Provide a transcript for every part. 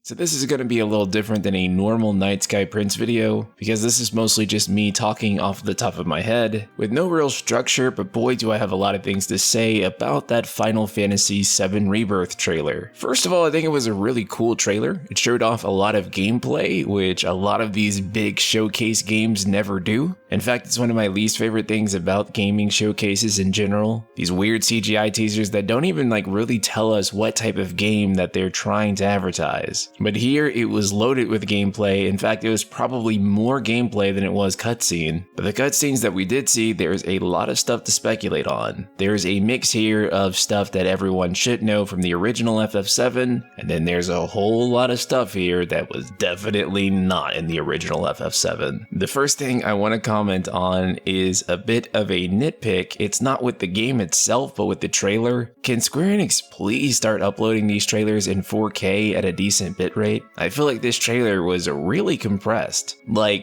So this is going to be a little different than a normal Night Sky Prince video, because this is mostly just me talking off the top of my head, with no real structure, but boy do I have a lot of things to say about that Final Fantasy VII Rebirth trailer. First of all, I think it was a really cool trailer. It showed off a lot of gameplay, which a lot of these big showcase games never do. In fact, it's one of my least favorite things about gaming showcases in general. These weird CGI teasers that don't even really tell us what type of game that they're trying to advertise. But here it was loaded with gameplay. In fact, it was probably more gameplay than it was cutscene. But the cutscenes that we did see, there's a lot of stuff to speculate on. There's a mix here of stuff that everyone should know from the original FF7, and then there's a whole lot of stuff here that was definitely not in the original FF7. The first thing I want to comment on is a bit of a nitpick. It's not with the game itself, but with the trailer. Can Square Enix please start uploading these trailers in 4K at a decent bitrate? I feel like this trailer was really compressed.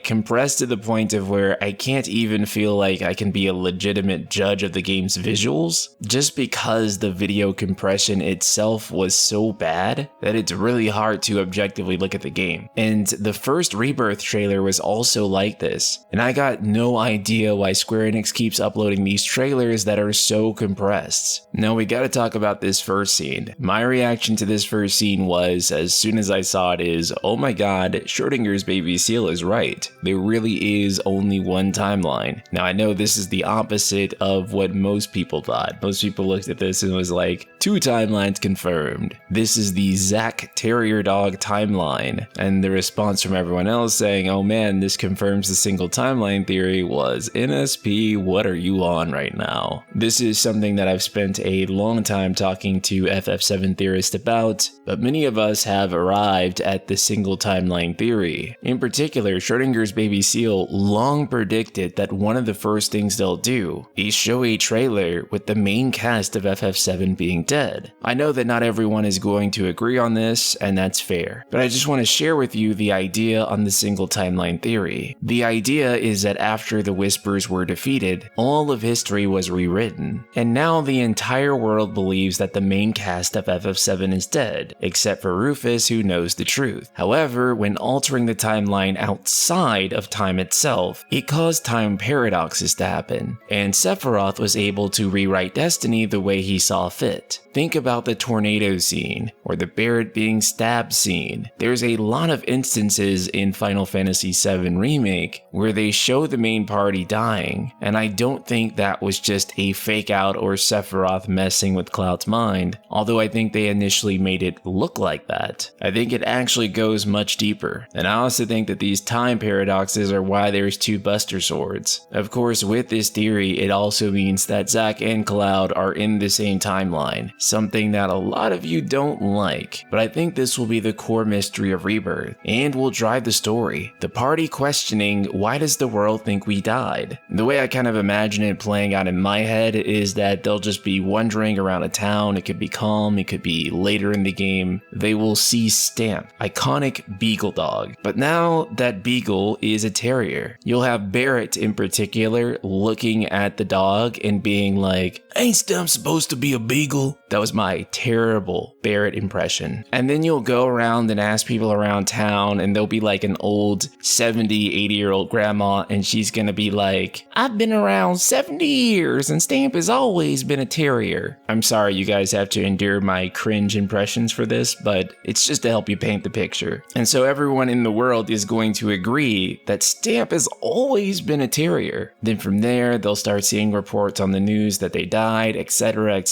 Compressed to the point of where I can't even feel like I can be a legitimate judge of the game's visuals, just because the video compression itself was so bad that it's really hard to objectively look at the game. And the first Rebirth trailer was also like this, and I got no idea why Square Enix keeps uploading these trailers that are so compressed. Now we gotta talk about this first scene. My reaction to this first scene was, as soon as I saw it, is, oh my god, Schrodinger's baby seal is right. There really is only one timeline. Now I know this is the opposite of what most people thought. Most people looked at this and was like, 2 timelines confirmed. This is the Zack Terrier Dog timeline. And the response from everyone else saying, oh man, this confirms the single timeline theory was, NSP, what are you on right now? This is something that I've spent a long time talking to FF7 theorists about, but many of us have arrived at the single timeline theory. In particular, Schrodinger's baby seal long predicted that one of the first things they'll do is show a trailer with the main cast of FF7 being dead. I know that not everyone is going to agree on this, and that's fair, but I just want to share with you the idea on the single timeline theory. The idea is that after the Whispers were defeated, all of history was rewritten, and now the entire world believes that the main cast of FF7 is dead, except for Rufus, who knows the truth. However, when altering the timeline outside of time itself, it caused time paradoxes to happen, and Sephiroth was able to rewrite destiny the way he saw fit. Think about the tornado scene, or the Barret being stabbed scene. There's a lot of instances in Final Fantasy VII Remake where they show the main party dying, and I don't think that was just a fake out or Sephiroth messing with Cloud's mind, although I think they initially made it look like that. I think it actually goes much deeper, and I also think that these time paradoxes are why there's 2 Buster Swords. Of course, with this theory, it also means that Zack and Cloud are in the same timeline, something that a lot of you don't like, but I think this will be the core mystery of Rebirth, and will drive the story. The party questioning, why does the world think we died? The way I kind of imagine it playing out in my head is that they'll just be wandering around a town. It could be calm, it could be later in the game. They will see Stamp, iconic beagle dog, but now that beagle is a terrier. You'll have Barret in particular looking at the dog and being like, ain't Stamp supposed to be a beagle? That was my terrible Barret impression. And then you'll go around and ask people around town, and there'll be like an old 70, 80-year-old grandma, and she's gonna be like, I've been around 70 years and Stamp has always been a terrier. I'm sorry you guys have to endure my cringe impressions for this, but it's just to help you paint the picture. And so everyone in the world is going to agree that Stamp has always been a terrier. Then from there, they'll start seeing reports on the news that they died, etc.,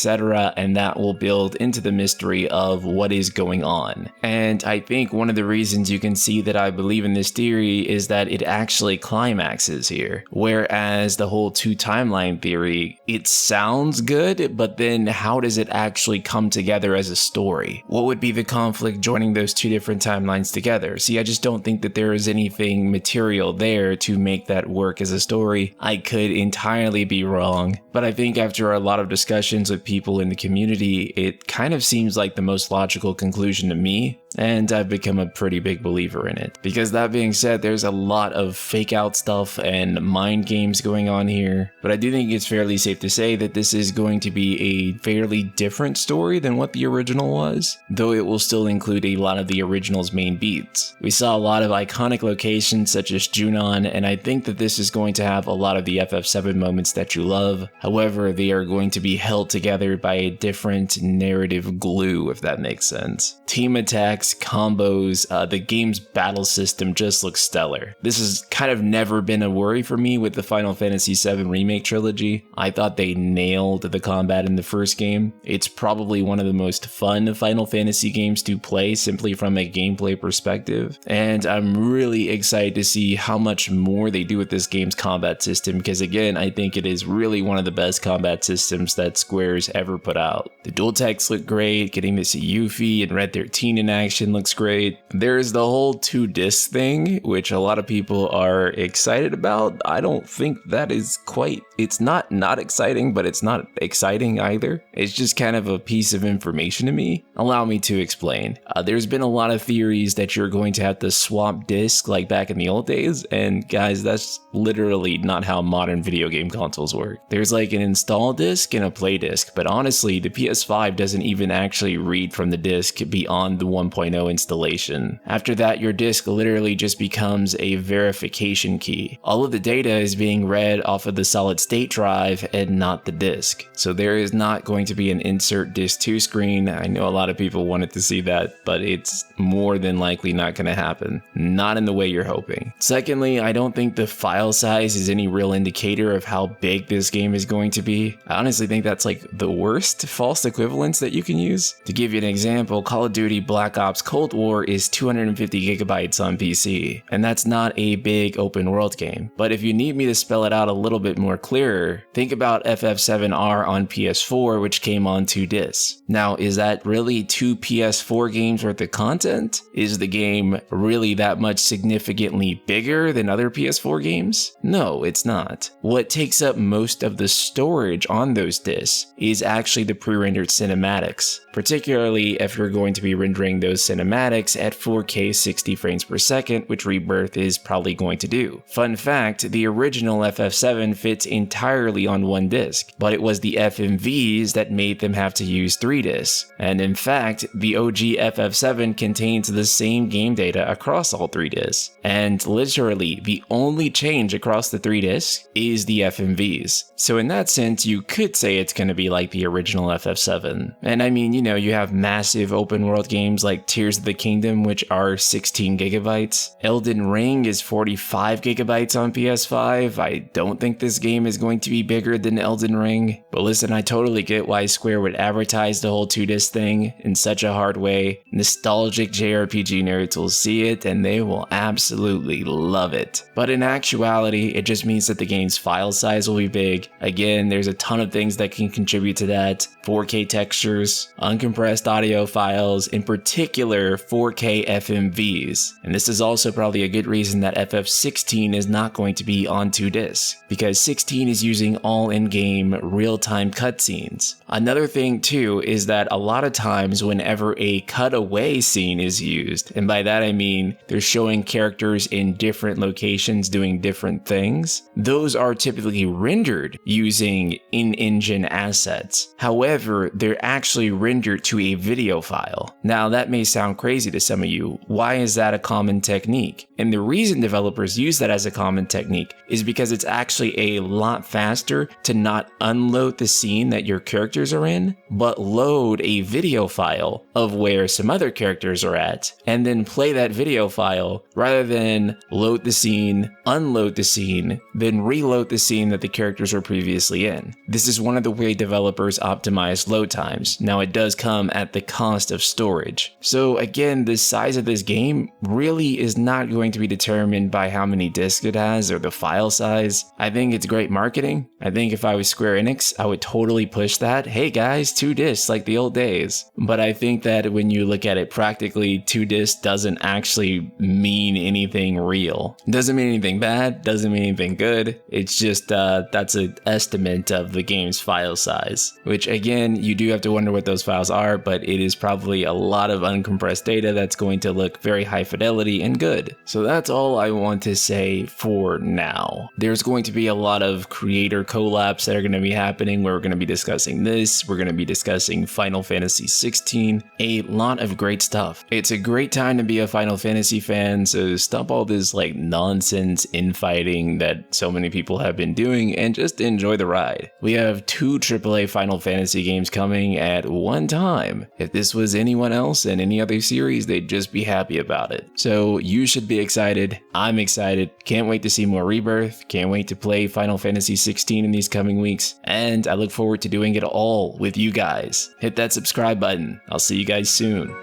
and that will build into the mystery of what is going on. And I think one of the reasons you can see that I believe in this theory is that it actually climaxes here. Whereas the whole 2 timeline theory, it sounds good, but then how does it actually come together as a story? What would be the conflict joining those 2 different timelines together? See, I just don't think that there is anything material there to make that work as a story. I could entirely be wrong, but I think after a lot of discussions with people in the community, it kind of seems like the most logical conclusion to me. and I've become a pretty big believer in it. Because that being said, there's a lot of fake out stuff and mind games going on here, but I do think it's fairly safe to say that this is going to be a fairly different story than what the original was, though it will still include a lot of the original's main beats. We saw a lot of iconic locations such as Junon, and I think that this is going to have a lot of the FF7 moments that you love. However, they are going to be held together by a different narrative glue, if that makes sense. Team attacks, combos, the game's battle system just looks stellar. This has kind of never been a worry for me with the Final Fantasy VII Remake trilogy. I thought they nailed the combat in the first game. It's probably one of the most fun Final Fantasy games to play simply from a gameplay perspective, and I'm really excited to see how much more they do with this game's combat system, because again, I think it is really one of the best combat systems that Square's ever put out. The dual techs look great, getting to see Yuffie and Red 13 in action looks great. There's the whole 2-disc thing, which a lot of people are excited about. I don't think that is quite, it's not exciting, but it's not exciting either. It's just kind of a piece of information to me. Allow me to explain. There's been a lot of theories that you're going to have to swap discs like back in the old days, and guys, that's literally not how modern video game consoles work. There's like an install disc and a play disc, but honestly, the PS5 doesn't even actually read from the disc beyond the 1.0 installation. After that, your disc literally just becomes a verification key. All of the data is being read off of the solid state drive and not the disc. So there is not going to be an insert disc 2 screen. I know a lot of people wanted to see that, but it's more than likely not going to happen. Not in the way you're hoping. Secondly, I don't think the file size is any real indicator of how big this game is going to be. I honestly think that's like the worst false equivalence that you can use. To give you an example, Call of Duty Black Ops Cold War is 250 gigabytes on PC, and that's not a big open world game. But if you need me to spell it out a little bit more clearer, think about FF7R on PS4, which came on 2 discs. Now, is that really 2 PS4 games worth of content? Is the game really that much significantly bigger than other PS4 games? No, it's not. What takes up most of the storage on those discs is actually the pre-rendered cinematics, particularly if you're going to be rendering those cinematics at 4K 60 frames per second, which Rebirth is probably going to do. Fun fact, the original FF7 fits entirely on 1 disc, but it was the FMVs that made them have to use 3 discs. And in fact, the OG FF7 contains the same game data across all 3 discs. And literally, the only change across the 3 discs is the FMVs. So in that sense, you could say it's going to be like the original FF7. And I mean, you know, you have massive open world games like Tears of the Kingdom, which are 16 gigabytes. Elden Ring is 45 gigabytes on PS5. I don't think this game is going to be bigger than Elden Ring. But listen, I totally get why Square would advertise the whole 2-disc thing in such a hard way. Nostalgic JRPG nerds will see it and they will absolutely love it. But in actuality, it just means that the game's file size will be big. Again, there's a ton of things that can contribute to that. 4K textures, uncompressed audio files, in particular 4K FMVs. And this is also probably a good reason that FF16 is not going to be on 2 discs, because 16 is using all in-game real-time cutscenes. Another thing too is that a lot of times whenever a cutaway scene is used, and by that I mean they're showing characters in different locations doing different things, those are typically rendered using in-engine assets. However, they're actually rendered to a video file. Now that may sound crazy to some of you. Why is that a common technique? And the reason developers use that as a common technique is because it's actually a lot faster to not unload the scene that your characters are in, but load a video file of where some other characters are at, and then play that video file rather than load the scene, unload the scene, then reload the scene that the characters were previously in. This is one of the way developers optimize load times. Now it does come at the cost of storage. So again, the size of this game really is not going to be determined by how many discs it has or the file size. I think it's great marketing. I think if I was Square Enix, I would totally push that. Hey guys, 2 discs like the old days. But I think that when you look at it practically, 2 discs doesn't actually mean anything real. It doesn't mean anything bad, doesn't mean anything good. It's just that's an estimate of the game's file size, which again, you do have to wonder what those files are, but it is probably a lot of uncompressed data that's going to look very high fidelity and good. So that's all I want to say for now. There's going to be a lot of creator collabs that are going to be happening where we're going to be discussing this, we're going to be discussing Final Fantasy 16, a lot of great stuff. It's a great time to be a Final Fantasy fan, so stop all this like nonsense infighting that so many people have been doing and just enjoy the ride. We have 2 AAA Final Fantasy games coming at one time. If this was anyone else in any other series, they'd just be happy about it. So you should be excited. I'm excited. Can't wait to see more Rebirth. Can't wait to play Final Fantasy 16 in these coming weeks. And I look forward to doing it all with you guys. Hit that subscribe button. I'll see you guys soon.